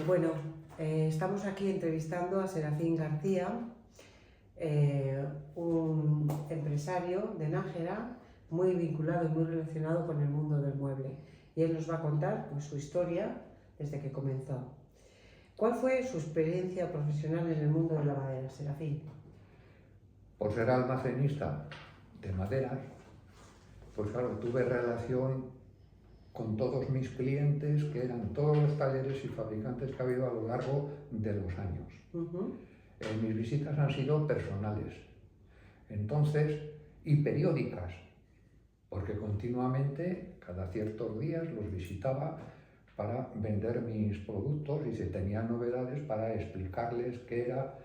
Bueno, estamos aquí entrevistando a Serafín García, un empresario de Nájera muy vinculado y muy relacionado con el mundo del mueble. Y él nos va a contar pues, su historia desde que comenzó. ¿Cuál fue su experiencia profesional en el mundo de la madera, Serafín? Por ser almacenista de maderas, pues claro, tuve relación con todos mis clientes, que eran todos los talleres y fabricantes que ha habido a lo largo de los años. Mis visitas han sido personales, entonces, y periódicas, porque continuamente, cada ciertos días, los visitaba para vender mis productos y si tenían novedades para explicarles qué era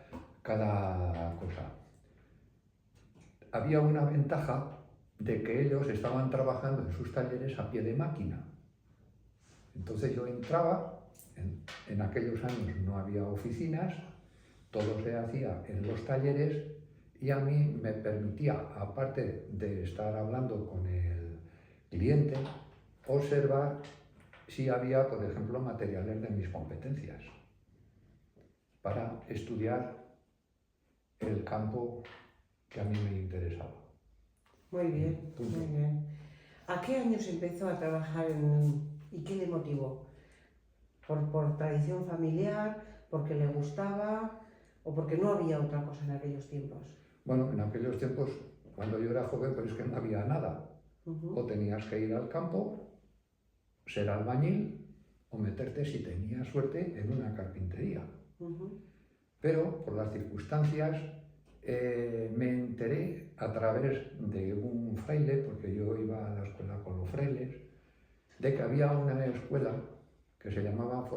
cada cosa. Había una ventaja de que ellos estaban trabajando en sus talleres a pie de máquina. Entonces yo entraba, en aquellos años no había oficinas, todo se hacía en los talleres y a mí me permitía, aparte de estar hablando con el cliente, observar si había, por ejemplo, materiales de mis competencias para estudiar el campo que a mí me interesaba. Muy bien, muy bien. ¿A qué años empezó a trabajar y qué le motivó? ¿Por tradición familiar, porque le gustaba o porque no había otra cosa en aquellos tiempos? Bueno, en aquellos tiempos, cuando yo era joven, pues es que no había nada. O tenías que ir al campo, ser albañil o meterte, si tenías suerte, en una carpintería. Pero por las circunstancias me enteré a través de un fraile, porque yo iba a la escuela con los frailes, de que había una escuela que se llamaba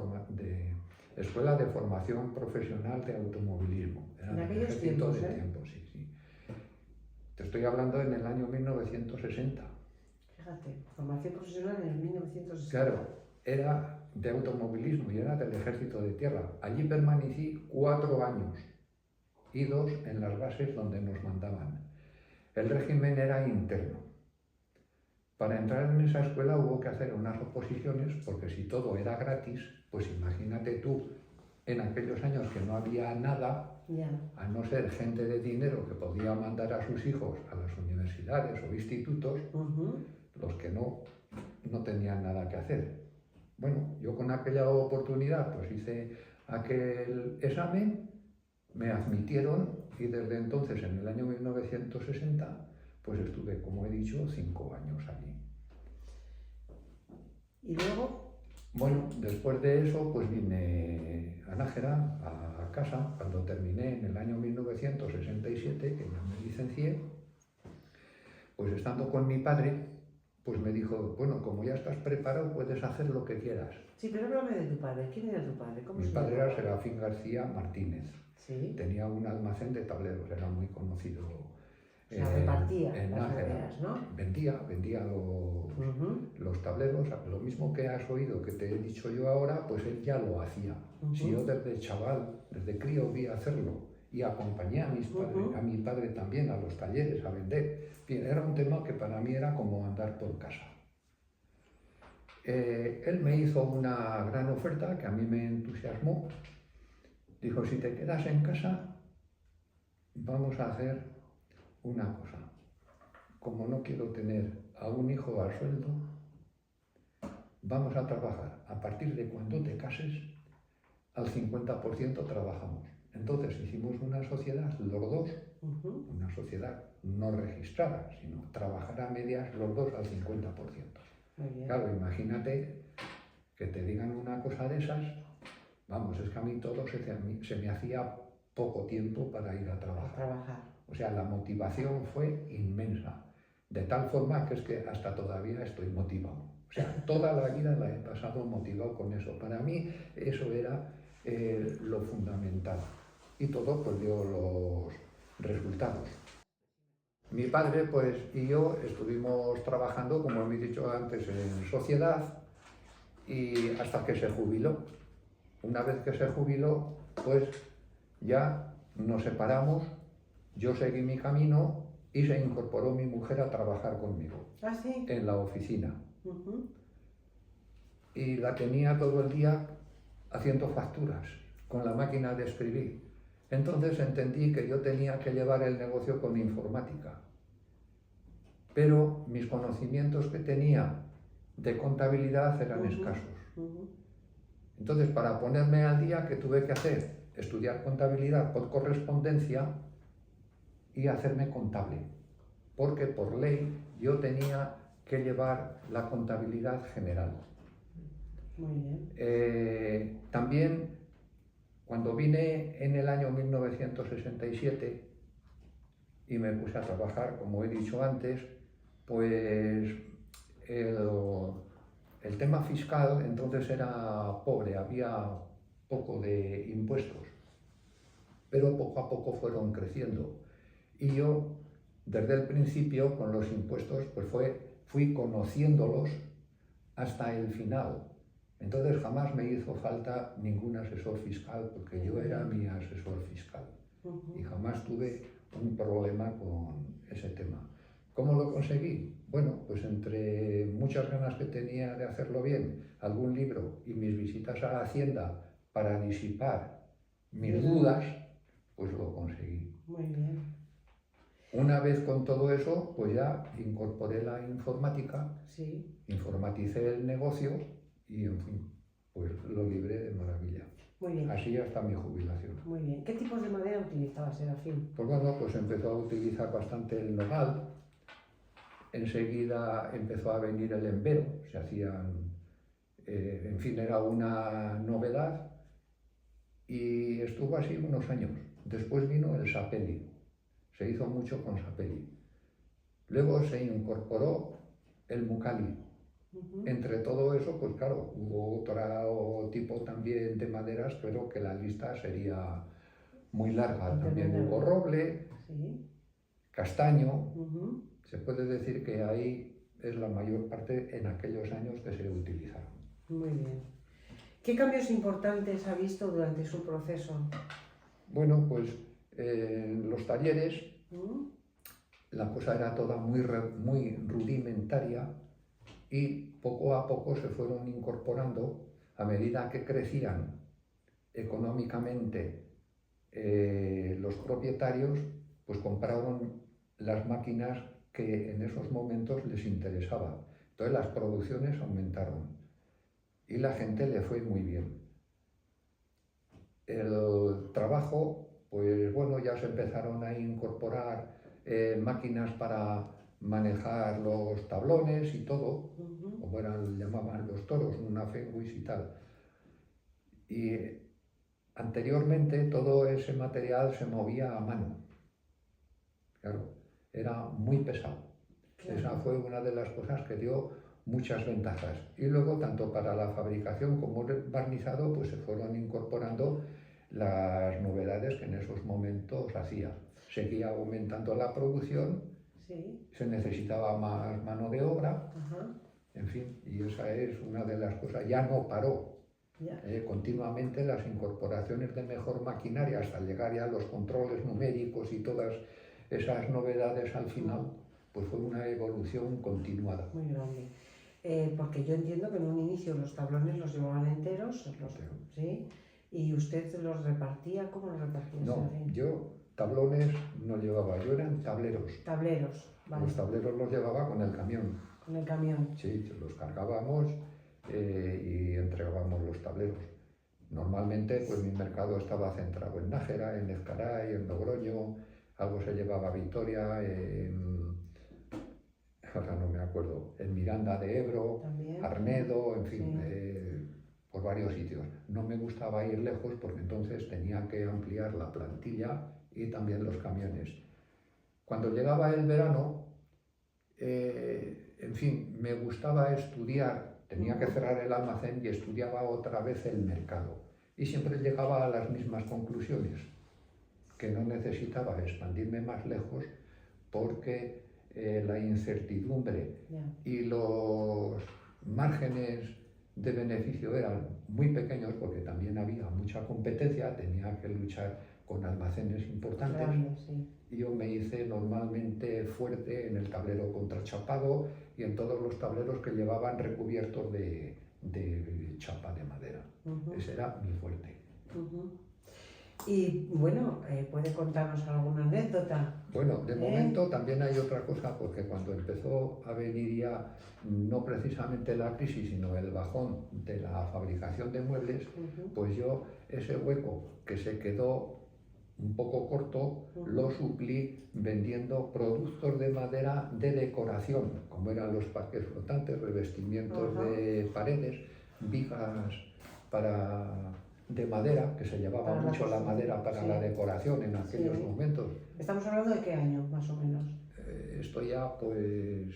Escuela de Formación Profesional de Automovilismo. Era en aquellos tiempos, sí. Te estoy hablando en el año 1960. Fíjate, formación profesional en el 1960. Claro, era de automovilismo y era del Ejército de Tierra. Allí permanecí 4 años y 2 en las bases donde nos mandaban. El régimen era interno. Para entrar en esa escuela hubo que hacer unas oposiciones porque si todo era gratis, pues imagínate tú, en aquellos años que no había nada, a no ser gente de dinero que podía mandar a sus hijos a las universidades o institutos, los que no tenían nada que hacer. Bueno, yo con aquella oportunidad pues hice aquel examen, me admitieron y desde entonces, en el año 1960, pues estuve, como he dicho, 5 años allí. ¿Y luego? Bueno, después de eso, pues vine a Nájera, a casa, cuando terminé en el año 1967, que ya me licencié, pues estando con mi padre, pues me dijo, bueno, como ya estás preparado, puedes hacer lo que quieras. Sí, pero háblame de tu padre. ¿Quién era tu padre? Mi padre era Serafín García Martínez. ¿Sí? Tenía un almacén de tableros, era muy conocido. O sea, repartía en las Nájera, maderas, ¿no? Vendía los tableros, lo mismo que has oído que te he dicho yo ahora, pues él ya lo hacía. Si yo desde chaval, desde crío vi hacerlo y acompañé a mi padre también a los talleres a vender. Bien, era un tema que para mí era como andar por casa. Él me hizo una gran oferta que a mí me entusiasmó. Dijo, si te quedas en casa, vamos a hacer una cosa. Como no quiero tener a un hijo al sueldo, vamos a trabajar a partir de cuando te cases, al 50% trabajamos. Entonces hicimos una sociedad, los dos, una sociedad no registrada, sino trabajar a medias los dos al 50%. Claro, imagínate que te digan una cosa de esas, vamos, es que a mí todo se me hacía poco tiempo para ir a trabajar. O sea, la motivación fue inmensa, de tal forma que es que hasta todavía estoy motivado. O sea, toda la vida la he pasado motivado con eso. Para mí eso era lo fundamental. Y todo pues dio los resultados. Mi padre pues y yo estuvimos trabajando, como he dicho antes, en sociedad y hasta que se jubiló. Una vez que se jubiló, pues ya nos separamos, yo seguí mi camino y se incorporó mi mujer a trabajar conmigo. ¿Ah, sí? En la oficina. Y la tenía todo el día haciendo facturas con la máquina de escribir. Entonces entendí que yo tenía que llevar el negocio con informática. Pero mis conocimientos que tenía de contabilidad eran escasos. Entonces, para ponerme al día, ¿qué tuve que hacer? Estudiar contabilidad por correspondencia y hacerme contable. Porque por ley yo tenía que llevar la contabilidad general. Muy bien. También, cuando vine en el año 1967 y me puse a trabajar, como he dicho antes, pues el tema fiscal entonces era pobre, había poco de impuestos, pero poco a poco fueron creciendo. Y yo, desde el principio, con los impuestos, pues fui conociéndolos hasta el final. Entonces jamás me hizo falta ningún asesor fiscal, porque yo era mi asesor fiscal. Y jamás tuve un problema con ese tema. ¿Cómo lo conseguí? Bueno, pues entre muchas ganas que tenía de hacerlo bien, algún libro y mis visitas a la Hacienda para disipar mis dudas, pues lo conseguí. Muy bien. Una vez con todo eso, pues ya incorporé la informática, informaticé el negocio y, en fin, pues lo libré de maravilla. Muy bien. Así hasta mi jubilación. Muy bien. ¿Qué tipos de madera utilizaba Serafín? Pues bueno, pues empezó a utilizar bastante el nogal. Enseguida empezó a venir el embero, se hacían, en fin, era una novedad y estuvo así unos años. Después vino el sapeli, se hizo mucho con sapeli. Luego se incorporó el mucali. Entre todo eso, pues claro, hubo otro tipo también de maderas, pero que la lista sería muy larga. También hubo roble, castaño. Se puede decir que ahí es la mayor parte en aquellos años que se utilizaron. Muy bien. ¿Qué cambios importantes ha visto durante su proceso? Bueno, pues en los talleres la cosa era toda muy rudimentaria y poco a poco se fueron incorporando, a medida que crecían económicamente los propietarios, pues compraron las máquinas que en esos momentos les interesaba. Entonces las producciones aumentaron y la gente le fue muy bien. El trabajo, pues bueno, ya se empezaron a incorporar máquinas para manejar los tablones y todo, como llamaban los toros, una fenguis y tal. Y anteriormente todo ese material se movía a mano. Claro, era muy pesado. Claro. Esa fue una de las cosas que dio muchas ventajas. Y luego, tanto para la fabricación como el barnizado, pues se fueron incorporando las novedades que en esos momentos hacía. Seguía aumentando la producción, se necesitaba más mano de obra, en fin, y esa es una de las cosas. Ya no paró. Continuamente las incorporaciones de mejor maquinaria hasta llegar ya a los controles numéricos y todas esas novedades al final, pues fue una evolución continuada. Muy grande. Porque yo entiendo que en un inicio los tablones los llevaban enteros, ¿sí? Y usted los repartía, ¿cómo los repartía? No, yo tablones no llevaba, yo eran tableros. Tableros, vale. Los tableros los llevaba con el camión. Con el camión. Sí, los cargábamos y entregábamos los tableros. Normalmente pues mi mercado estaba centrado en Nájera, en Ezcaray, en Logroño, algo se llevaba a Vitoria, ahora no me acuerdo, en Miranda de Ebro, ¿también? Arnedo, en fin, por varios sitios. No me gustaba ir lejos porque entonces tenía que ampliar la plantilla y también los camiones. Cuando llegaba el verano, en fin, me gustaba estudiar, tenía que cerrar el almacén y estudiaba otra vez el mercado. Y siempre llegaba a las mismas conclusiones, que no necesitaba expandirme más lejos porque la incertidumbre y los márgenes de beneficio eran muy pequeños porque también había mucha competencia, tenía que luchar con almacenes importantes. Y yo me hice normalmente fuerte en el tablero contrachapado y en todos los tableros que llevaban recubiertos de chapa de madera. Ese era mi fuerte. Y bueno, ¿puede contarnos alguna anécdota? Bueno, de momento también hay otra cosa, porque cuando empezó a venir ya no precisamente la crisis, sino el bajón de la fabricación de muebles, pues yo ese hueco que se quedó un poco corto, lo suplí vendiendo productos de madera de decoración, como eran los parques flotantes, revestimientos de paredes, vigas de madera, que se llevaba Para mucho la madera para la decoración en aquellos momentos. ¿Estamos hablando de qué año, más o menos? Esto ya, pues,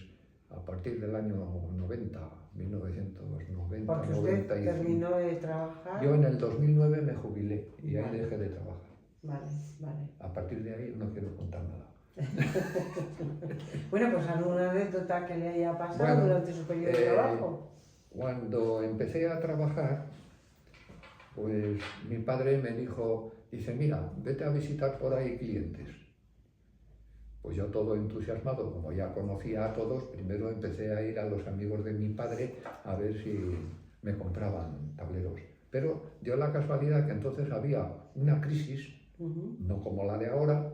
a partir del año 90, 1990, porque usted 95. terminó de trabajar. Yo en el 2009 me jubilé y ahí dejé de trabajar. Vale. A partir de ahí no quiero contar nada. Bueno, pues alguna anécdota que le haya pasado durante su periodo de trabajo. Cuando empecé a trabajar, pues mi padre me dice, mira, vete a visitar por ahí clientes. Pues yo todo entusiasmado, como ya conocía a todos, primero empecé a ir a los amigos de mi padre a ver si me compraban tableros. Pero dio la casualidad que entonces había una crisis, no como la de ahora,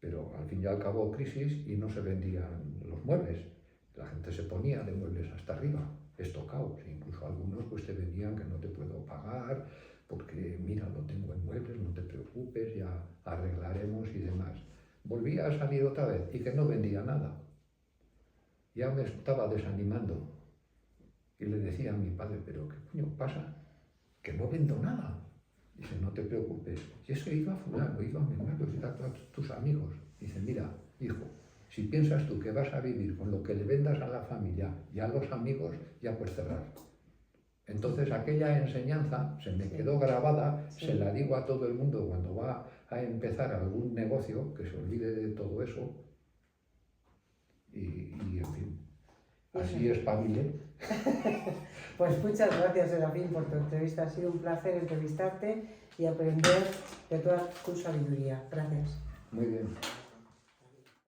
pero al fin y al cabo crisis, y no se vendían los muebles. La gente se ponía de muebles hasta arriba, estocados, incluso algunos pues te vendían que no te puedo pagar, porque mira, lo tengo en muebles, no te preocupes, ya arreglaremos y demás. Volvía a salir otra vez y que no vendía nada. Ya me estaba desanimando y le decía a mi padre, pero ¿qué coño pasa? Que no vendo nada. Dice, no te preocupes. Y eso iba a fulano, iba a menganos, iba a todos tus amigos. Dice, mira, hijo, si piensas tú que vas a vivir con lo que le vendas a la familia y a los amigos, ya puedes cerrar. Entonces aquella enseñanza se me quedó grabada, se la digo a todo el mundo cuando va a empezar algún negocio, que se olvide de todo eso. Y en fin, así espabilé. Pues muchas gracias, Serafín, por tu entrevista. Ha sido un placer entrevistarte y aprender de toda tu sabiduría. Gracias. Muy bien.